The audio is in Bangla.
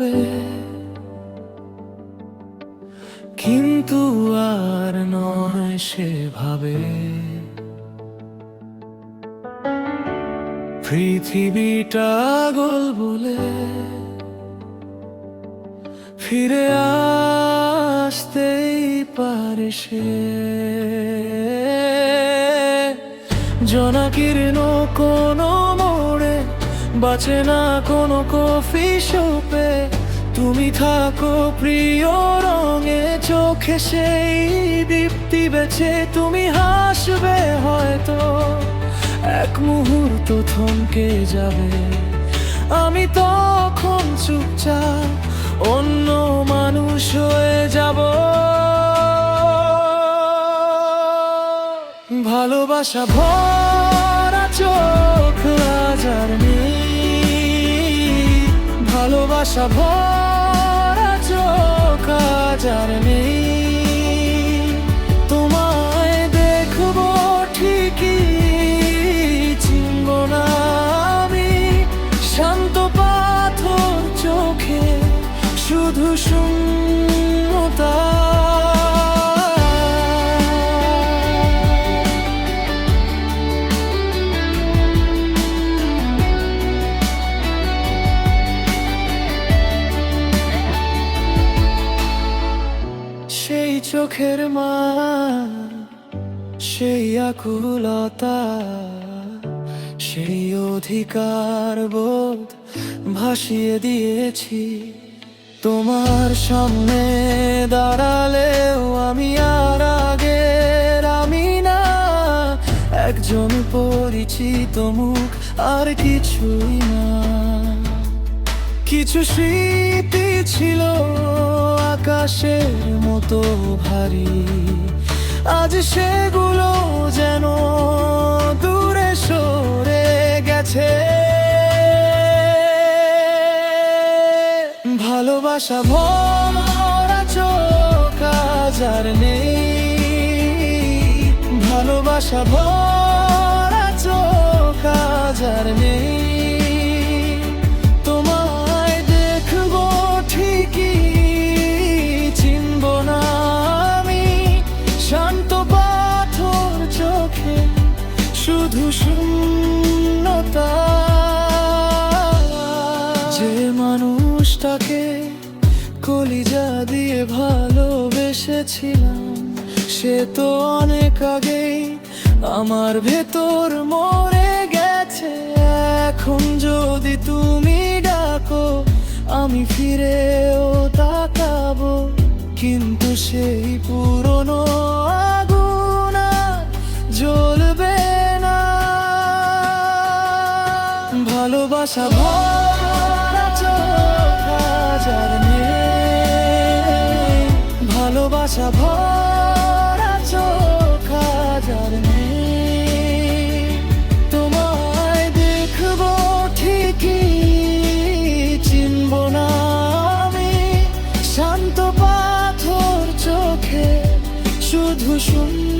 হবে, কিন্তু আর নয় সেভাবে। পৃথিবীটা গোল বলে ফিরে আসতেই পারে সে। জনাকীর্ণ কোনো মোড়ে বাঁচে না কোনো কফি শপে। তুমি থাকো প্রিয় রঙে, চোখে সেই দীপ্তি বেছে। তুমি হাসবে হয়তো, এক মুহূর্ত থমকে যাবে। আমি তখন চুপচাপ অন্য মানুষ হয়ে যাব। ভালোবাসা ভরা চোখ আজ আর নেই, ভালোবাসা ভরা চোখ আজ আর নেই। তোমায় দেখবো ঠিকই, চিনব না আমি। শান্ত পাথর চোখে শুধু শূন্যতা। সেই চোখের মান, সেই আকুলতা, সেই অধিকার বোধ ভাসিয়ে দিয়েছি। তোমার সামনে দাঁড়ালেও আমি আর আগের আমি না। একজন পরিচিত মুখ আর কিছুই না। কিছু স্মৃতি ছিল আকাশের মতো ভারী, আজ সেগুলো যেন দূরে সরে গেছে। ভালোবাসা ভরা চোখ আজ আর নেই, ভালোবাসা ভরা চোখ আজ আর নেই। তোমায় দেখবো ঠিকই, চিনব না আমি। শান্ত পাথর চোখে শুধু শূন্যতা। যে মানুষটাকে কলিজা দিয়ে ভালোবেসেছিলাম, সে তো অনেক আগেই আমার ভেতর মরে গেছে। এখন যদি তুমি ডাকো, আমি ফিরেও তাকাবো, কিন্তু সেই পুরনো আগুন আর জ্বলবে না। ভালোবাসা ভরা চোখ আজ আর নেই, ভালোবাসা ভরা চোখ আজ আর নেই। তোমায় দেখবো ঠিকই, চিনব না আমি। শান্ত পাথর চোখে শুধু শূন্য।